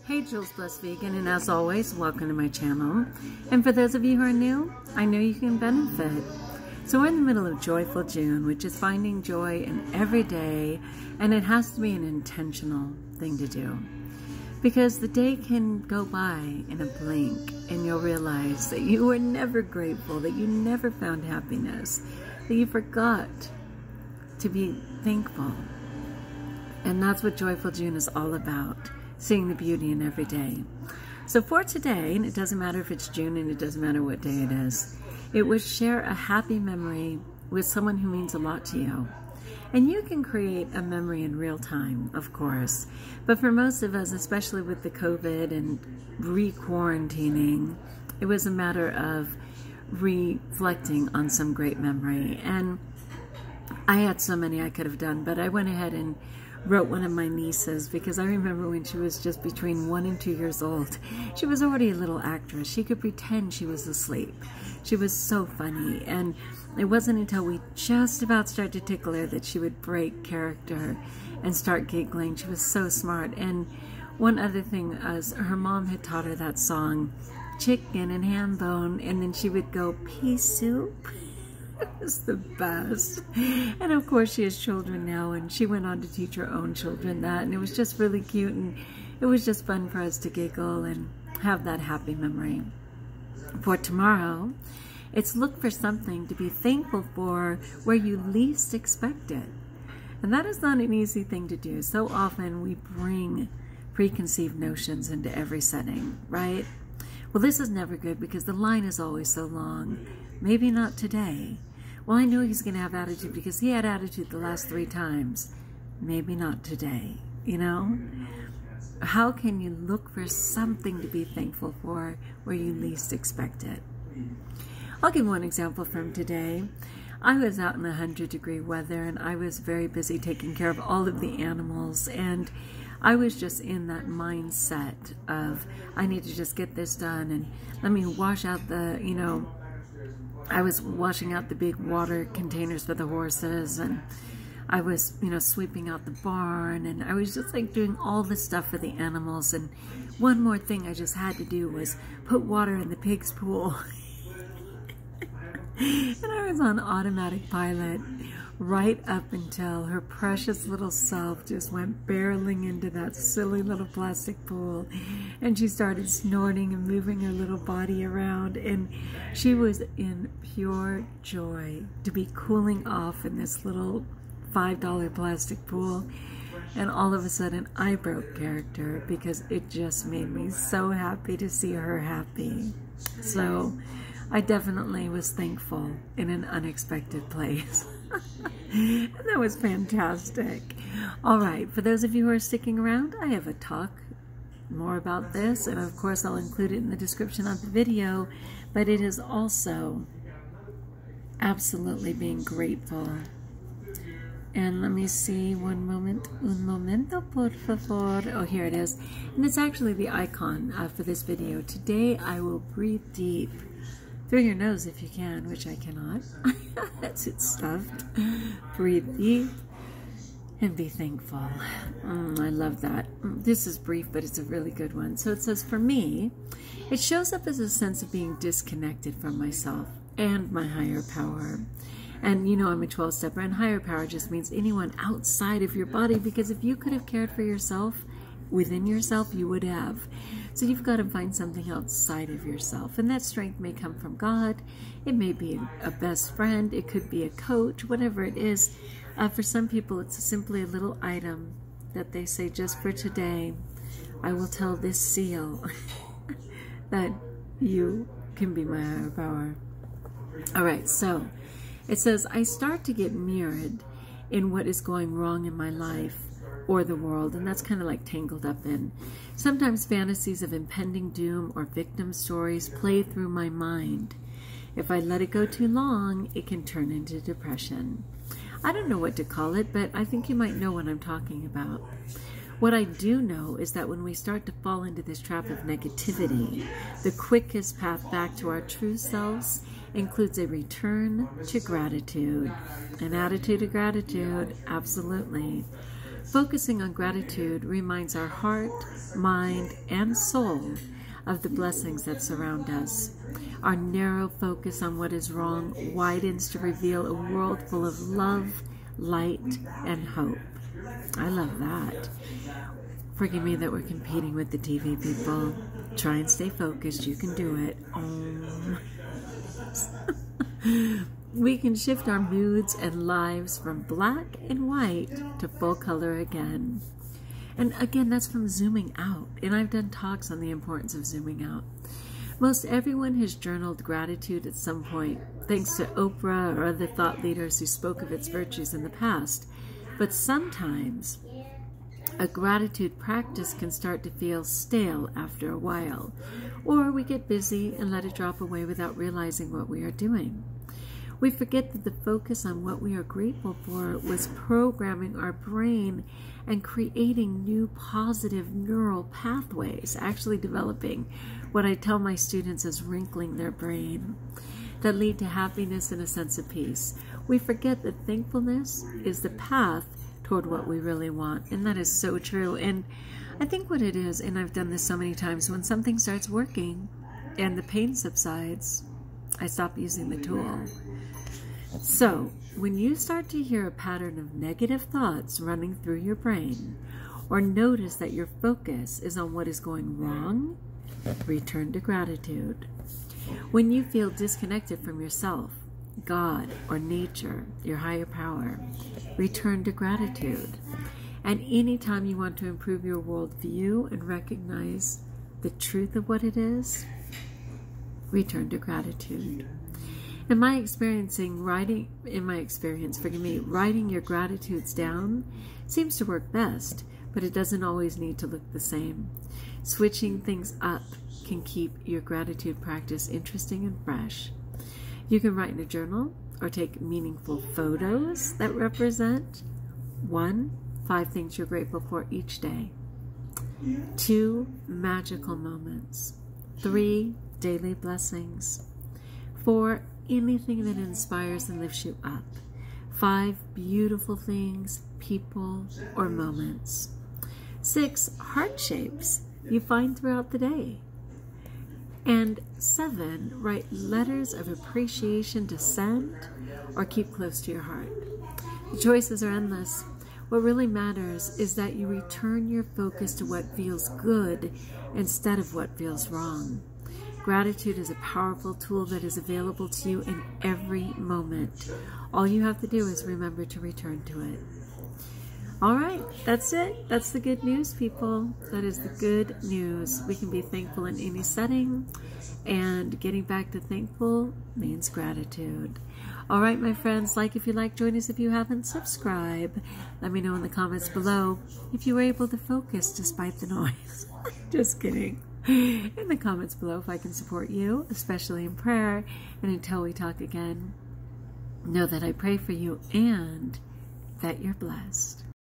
Hey, Jules Blessed Vegan, and as always, welcome to my channel. And for those of you who are new, I know you can benefit. So we're in the middle of Joyful June, which is finding joy in every day, and it has to be an intentional thing to do. Because the day can go by in a blink, and you'll realize that you were never grateful, that you never found happiness, that you forgot to be thankful. And that's what Joyful June is all about. Seeing the beauty in every day. So for today, and it doesn't matter if it's June and it doesn't matter what day it is, it was share a happy memory with someone who means a lot to you. And you can create a memory in real time, of course. But for most of us, especially with the COVID and re-quarantining, it was a matter of reflecting on some great memory. And I had so many I could have done, but I went ahead and wrote one of my nieces, because I remember when she was just between 1 and 2 years old, she was already a little actress. She could pretend she was asleep. She was so funny, and it wasn't until we just about started to tickle her that she would break character and start giggling. She was so smart. And one other thing is her mom had taught her that song, Chicken and Ham Bone, and then she would go, pea soup. It was the best. And of course she has children now, and she went on to teach her own children that, and it was just really cute, and it was just fun for us to giggle and have that happy memory. For tomorrow, it's look for something to be thankful for where you least expect it. And that is not an easy thing to do. So often we bring preconceived notions into every setting, right? Well, this is never good because the line is always so long. Maybe not today. Well, I know he's going to have attitude because he had attitude the last 3 times. Maybe not today, you know? How can you look for something to be thankful for where you least expect it? I'll give one example from today. I was out in 100-degree weather, and I was very busy taking care of all of the animals, and I was just in that mindset of, I need to just get this done, and let me wash out the, I was washing out the big water containers for the horses, and I was, sweeping out the barn, and I was just like doing all this stuff for the animals. And one more thing I just had to do was put water in the pig's pool. And I was on automatic pilot right up until her precious little self just went barreling into that silly little plastic pool, and she started snorting and moving her little body around, and she was in pure joy to be cooling off in this little $5 plastic pool. And all of a sudden I broke character because it just made me so happy to see her happy. So I definitely was thankful in an unexpected place. And that was fantastic. All right, for those of you who are sticking around, I have a talk more about this, and of course I'll include it in the description of the video, but it is also absolutely being grateful. And let me see, one momento, por favor. Oh, here it is. And it's actually the icon for this video. Today I will breathe deep through your nose if you can, which I cannot. That's it stuffed. Breathe deep and be thankful. I love that. This is brief, but it's a really good one. So it says, for me, it shows up as a sense of being disconnected from myself and my higher power. And I'm a 12-stepper, and higher power just means anyone outside of your body, because if you could have cared for yourself, within yourself, you would have. So you've got to find something outside of yourself, and that strength may come from God. It may be a best friend. It could be a coach, whatever it is. For some people, it's simply a little item that they say, just for today, I will tell this seal that you can be my higher power. All right, so it says, I start to get mirrored in what is going wrong in my life or the world, and that's kind of like tangled up in. Sometimes fantasies of impending doom or victim stories play through my mind. If I let it go too long, it can turn into depression. I don't know what to call it, but I think you might know what I'm talking about. What I do know is that when we start to fall into this trap of negativity, the quickest path back to our true selves includes a return to gratitude. An attitude of gratitude, absolutely. Focusing on gratitude reminds our heart, mind, and soul of the blessings that surround us. Our narrow focus on what is wrong widens to reveal a world full of love, light, and hope. I love that. Forgive me that we're competing with the TV people. Try and stay focused. You can do it. We can shift our moods and lives from black and white to full color again. And again, that's from zooming out. And I've done talks on the importance of zooming out. Most everyone has journaled gratitude at some point, thanks to Oprah or other thought leaders who spoke of its virtues in the past. But sometimes a gratitude practice can start to feel stale after a while, or we get busy and let it drop away without realizing what we are doing. We forget that the focus on what we are grateful for was programming our brain and creating new positive neural pathways, actually developing what I tell my students is wrinkling their brain, that lead to happiness and a sense of peace. We forget that thankfulness is the path toward what we really want, and that is so true. And I think what it is, and I've done this so many times, when something starts working and the pain subsides, I stop using the tool. So when you start to hear a pattern of negative thoughts running through your brain, or notice that your focus is on what is going wrong, return to gratitude. When you feel disconnected from yourself, God, or nature, your higher power, return to gratitude. And anytime you want to improve your worldview and recognize the truth of what it is, return to gratitude. In my experience, writing your gratitudes down seems to work best, but it doesn't always need to look the same. Switching things up can keep your gratitude practice interesting and fresh. You can write in a journal or take meaningful photos that represent 1, 5 things you're grateful for each day. 2, magical moments. 3, daily blessings. 4, anything that inspires and lifts you up. 5, beautiful things, people, or moments. 6, heart shapes you find throughout the day. And 7, write letters of appreciation to send or keep close to your heart. The choices are endless. What really matters is that you return your focus to what feels good instead of what feels wrong. Gratitude is a powerful tool that is available to you in every moment. All you have to do is remember to return to it. All right, that's it. That's the good news, people. That is the good news. We can be thankful in any setting, and getting back to thankful means gratitude. All right, my friends, like if you like, join us if you haven't, subscribe. Let me know in the comments below if you were able to focus despite the noise. Just kidding. In the comments below if I can support you, especially in prayer. And until we talk again, know that I pray for you and that you're blessed.